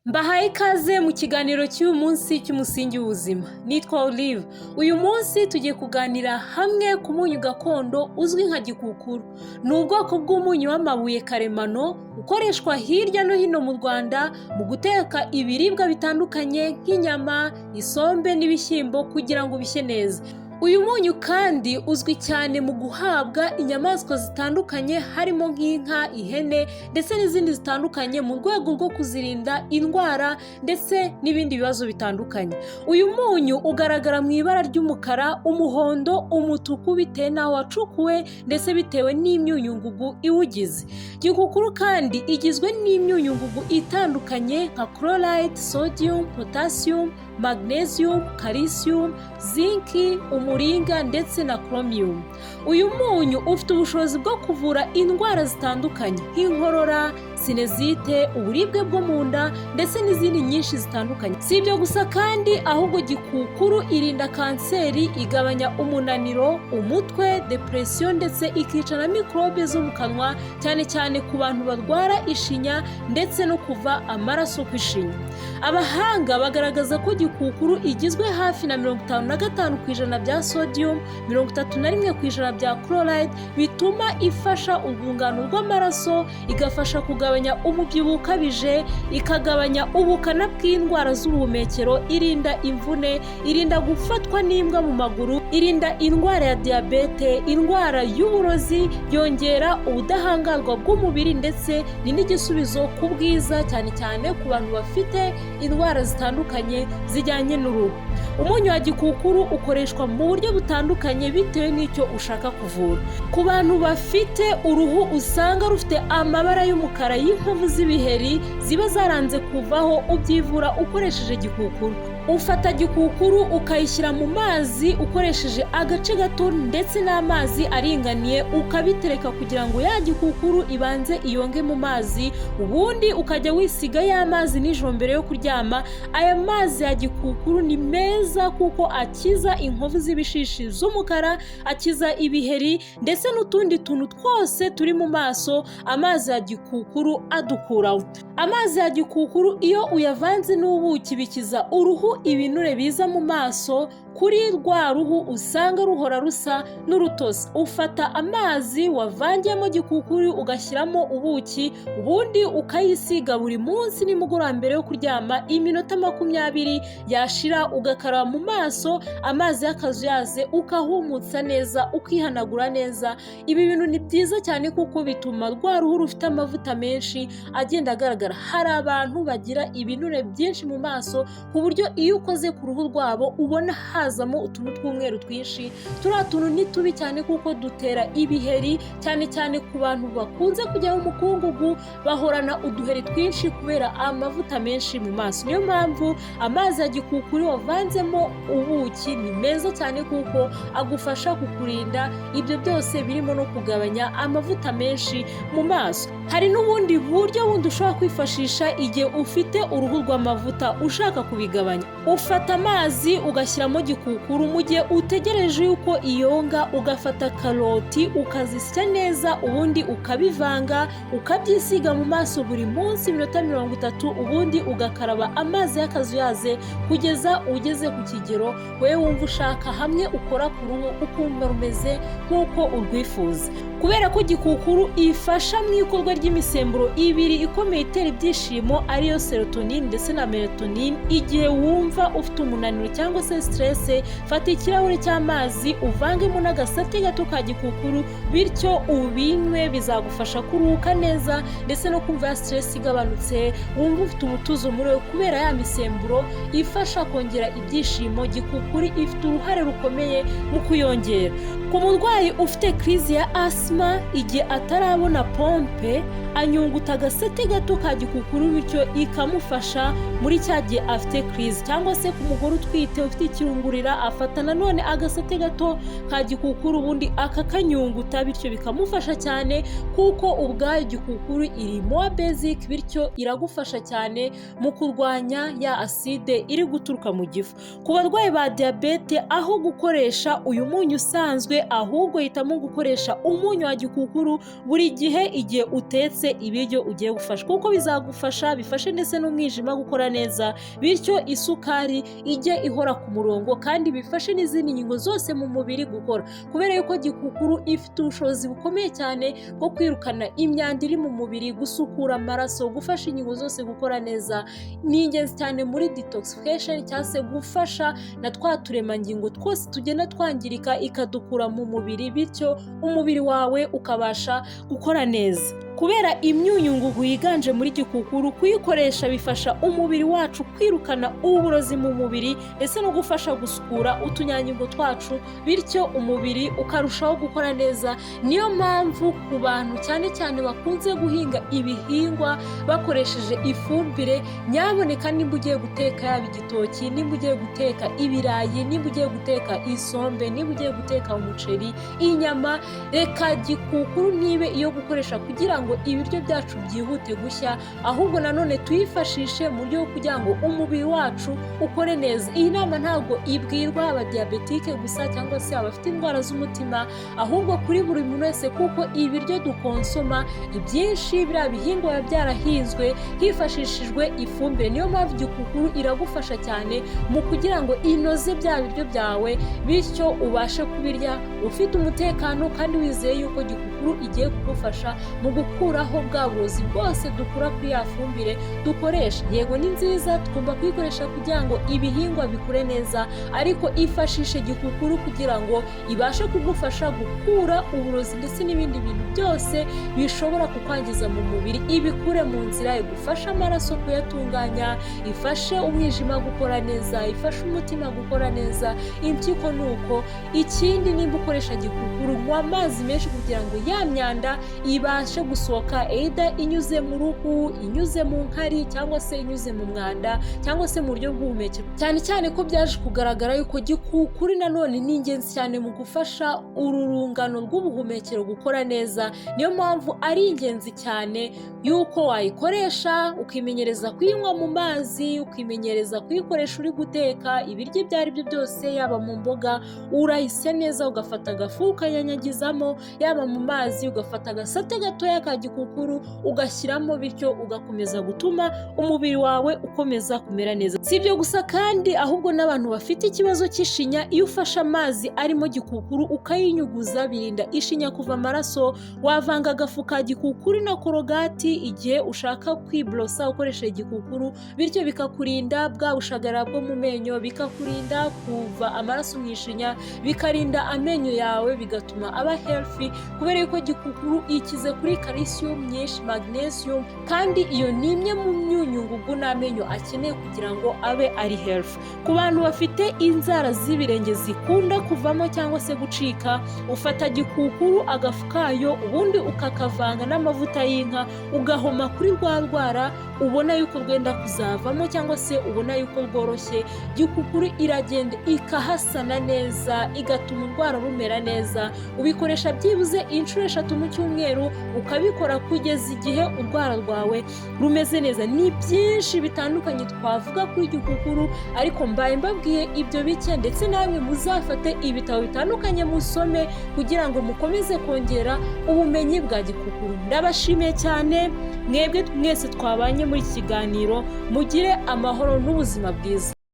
Mbahaye ikaze mu kiganiro cy'uyu munsi cy'umusingi w'ubuzima. Nitwa Olive. Uyu munsi tugiye kuganira hamwe ku munyu gakondo uzwi nka gikukuru. Ni ubwoko bw'umunyu w'amabuye karemano ukoreshwa hirya no hino mu Rwanda mu guteka ibiribwa bitandukanye nk'inyama, isombe n'ibishyimbo kugira ngo bishye neza. Uyu munyu kandi uzwi cyane mu guhabwa inyamaswa zitandukanye harimo nk'inka, ihene ndetse n'izindi zitandukanye mu rwego rwo kuzirinda indwara ndetse n'ibindi bibazo bitandukanye. Uyu munyu ugaragara mu ibara ry'umukara, umuhondo, umutuku bitewe n'aho wacukuwe ndetse bitewe n'imyunyungugu iwugize. Gikukuru kandi igizwe n'imyunyungugu itandukanye nka chloride, sodium, potassium, magnesium, calcium, zinc, umuringa ndetse na chromium. Uyu munyu ufite ubushobozi bwo kuvura indwara zitandukanye nk'inkorora, sinezite, uburibwe bwo mu nda ndetse n'izindi nyinshi zitandukanye. Si ibyo gusa kandi ahubwo gikukuru irinda kanseri, igabanya umunaniro, umutwe, depression ndetse ikica na mikorobe zo mu kanwa cyane cyane ku bantu barwara ishinya ndetse no kuva amaraso ku ishinya. Abahanga bagaragaza ko gikukuru igizwe hafi na 55% bya sodium, 31% bya chloride bituma ifasha urwungano rw'amaraso, igafasha kugabanya umubyibuho ukabije, ikagabanya ubukana bw'indwara z'ubuhumekero, irinda imvune, irinda gufatwa n'imbwa mu maguru, irinda indwara ya diyabete, indwara y'uburozi, yongera ubudahangarwa bw'umubiri ndetse ni n'igisubizo ku bwiza cyane cyane ku bantu bafite indwara zitandukanye zijyanye n'uruhu. Umunyu wa gikukuru ukoreshwa mu buryo butandukanye bitewe n'icyo ushaka kuvura. Ku bantu bafite uruhu usanga rufite amabara y'umukara y'inkovu z'ibiheri ziba zaranze kuvaho, ubyivura ukoresheje gikukuru. Ufata gikukuru ukayishyira mu mazi ukoresheje agace gato ndetse n'amazi aringaniye, ukabitereka kugira ngo ya gikukuru ibanze iyonge mu mazi, ubundi ukajya wisiga ya mazi nijoro mbere yo kuryama. Aya mazi ya gikukuru ni meza kuko akiza inkovu z'ibishishi z'umukara, akiza ibiheri ndetse n'utundi tuntu twose turi mu maso amazi ya gikukuru adukuraho. Amazi ya gikukuru iyo uyavanze n'ubuki bikiza uruhu ibinure biza mu maso, kuri rwa ruhu usanga ruhora rusa n'urutosi. Ufata amazi wavangiyemo gikukuru ugashyiramo ubuki, ubundi ukayisiga buri munsi nimugoroba mbere yo kuryama, iminota 20 yashira ugakaraba mu maso, amazi y'akazuyaze ukahumutsa neza, ukihanagura neza. Ibi bintu ni byiza cyane kuko bituma rwa ruhu rufite amavuta menshi agenda agaragara. Hari abantu bagira ibinure byinshi mu maso ku buryo iyo ukoze ku ruhu rwabo ubona hazamo utuntu tw'umweru twinshi. Turiya tuntu ni tubi cyane kuko dutera ibiheri, cyane cyane ku bantu bakunze kujya mu mukungugu bahorana uduheri twinshi kubera amavuta menshi mu maso. Niyo mpamvu amazi ya gikukuru wavanzemo ubuki ni meza cyane kuko agufasha kukurinda ibyo byose, birimo no kugabanya amavuta menshi mu maso. Hari n'ubundi buryo bundi ushobora kwifashisha igihe ufite uruhu rw'amavuta ushaka kubigabanya. Ufata amazi ugashyiramo gikukuru, mu gihe utegereje yuko iyonga ugafata karoti ukazisya neza, ubundi ukabivanga ukabyisiga mu maso buri munsi iminota 30, ubundi ugakaraba amazi y'akazuyaze kugeza ugeze ku kigero wowe wumva ushaka, hamwe ukora ku ruhu ukumva rumeze nk'uko urwifuza. Kubera ko gikukuru ifasha mu ikorwa ry'imisemburo ibiri ikomeye itera ibyishimo ariyo serotonin ndetse na melatonin. Igihe wumva ufite umunaniro cyangwa se stress, fata ikirahure cy'amazi uvangemo n'agasate gato ka gikukuru, bityo ubinywe, bizagufasha kuruhuka neza ndetse no kumva ya stress igabanutse, wumva ufite umutuzo muri wowe kubera ya misemburo ifasha kongera ibyishimo. Gikukuru ifite uruhare rukomeye mu kuyongera. Ku murwayi ufite crise ya asthma, igihe atarabona pompe anyunguta agasate gato ka gikukuru, bityo ikamufasha muri cya gihe afite crise. cyangwa se ku mugore utwite ufite ikirungurira afata nanone agasate gato ka gikukuru ubundi akakanyunguta, bityo bikamufasha cyane kuko ubwayo gikukuru iri more basic, bityo iragufasha cyane mu kurwanya ya aside iri guturuka mu gifu. Ku barwayi ba diyabete, aho gukoresha uyu munyu usanzwe ahubwo hitamo gukoresha umunyu wa gikukuru buri gihe igihe utetse ibiryo ugiye gufasha, kuko bizagufasha bifashe ndetse n'umwijima gukora neza, bityo isukari ijye ihora ku murongo kandi bifashe n'izindi ngingo zose mu mubiri gukora, kubera yuko gikukuru ifite ubushobozi bukomeye cyane bwo kwirukana imyanda iri mu mubiri, gusukura amaraso, gufasha ingingo zose gukora neza. Ni ingenzi cyane muri detoxification cyangwa se gufasha na twa turemangingo twose tugenda twangirika ikadukura mu mubiri, bityo umubiri wawe ukabasha gukora neza. Kubera imyunyungugu yiganje muri gikukuru, kuyikoresha bifasha umubiri wacu kwirukana uburozi mu mubiri ndetse no gufasha gusukura utunyangingo twacu, bityo umubiri ukarushaho gukora neza. Niyo mpamvu ku bantu cyane cyane bakunze guhinga ibihingwa bakoresheje ifumbire, nyaboneka nimba ugiye guteka yaba igitoki, nimba ugiye guteka ibirayi, nimba ugiye guteka isombe, nimba ugiye guteka umuceri, inyama, reka gikukuru ntibe iyo gukoresha kugira ngo ibiryo byacu byihute gushya, ahubwo nanone tuyifashishe mu buryo kugira ngo umubiri wacu ukore neza. Iyi nama ntabwo ibwirwa abadiyabetike gusa cyangwa se abafite indwara z'umutima, ahubwo kuri buri muntu wese, kuko ibiryo dukonsoma ibyinshi biriya bihingwa biba byarahinzwe hifashishijwe ifumbire. Niyo mpamvu gikukuru iragufasha cyane mu kugira ngo inoze bya biryo byawe, bityo ubashe kubirya ufite umutekano kandi wizeye yuko gikukuru igiye kugufasha mu gukuraho bwa burozi bwose dukura kuri ya fumbire dukoresha. Yego ni nziza, tugomba kuyikoresha kugira ngo ibihingwa bikure neza, ariko ifashishe gikukuru kugira ngo ibashe kugufasha gukura uburozi ndetse n'ibindi bintu byose bishobora kukwangiza mu mubiri, ibikure mu nzira, igufasha amaraso kuyatunganya, ifashe umwijima gukora neza, ifashe umutima gukora neza, impyiko nuko. Ikindi, nimba ukoresha gikukuru, nywa amazi menshi kugira ngo ya myanda ibashe gusohoka, either inyuze mu ruhu, inyuze mu nkari, cyangwa se inyuze mu mwanda, cyangwa se mu buryo bw'ubuhumekero. Cyane cyane ko byaje kugaragara yuko gikukuru nanone ni ingenzi cyane mu gufasha ururungano rw'ubuhumekero gukora neza. Niyo mpamvu ari ingenzi cyane yuko wayikoresha ukimenyereza kuyinywa mu mazi, ukimenyereza kuyikoresha uri guteka ibiryo ibyo ari byo byose, yaba mu mboga urayisya neza ugafata agafu ukayanyagizamo, yaba mu mazi ugafata agasate gatoya ka gikukuru ugashyiramo, bityo ugakomeza gutuma umubiri wawe ukomeza kumera neza. Si ibyo gusa kandi, ahubwo n'abantu bafite ikibazo cy'ishinya, iyo ufashe amazi arimo gikukuru ukayinyuguza birinda ishinya kuva amaraso. Wavanga agafu ka gikukuru na korogati igihe ushaka kwiborosa ukoresheje gikukuru, bityo bikakurinda bwa bushagara bwo mu menyo, bikakurinda kuva amaraso mu ishinya, bikarinda amenyo yawe, bigatuma aba healthy, kubera yuko gikukuru ikize kuri calcium nyinshi, magnesium, kandi iyo ni imwe mu myunyungugu n'amenyo akeneye kugira ngo abe ari healthy. Ku bantu bafite inzara z'ibirenge zikunda kuvamo cyangwa se gucika, ufata gikukuru agafu kayo ubundi ukakavanga n'amavuta y'inka, ugahoma kuri rwa rwara ubona yuko rwenda kuzavamo cyangwa se ubona yuko rworoshye. Gikukuru iragenda ikahasana neza, igatuma urwara rumera neza. Ubikoresha byibuze inshuro 3 mu cyumweru, ukabikora kugeza igihe urwara rwawe rumeze neza. Ni byinshi bitandukanye twavuga kuri gikukuru, ariko mbaye mbabwiye ibyo bike, ndetse namwe muzafate ibitabo bitandukanye musome kugira ngo mukomeze kongera ubumenyi bwa gikukuru. Ndabashimiye cyane mwebwe mwese twabanye muri iki kiganiro, mugire amahoro n'ubuzima bwiza.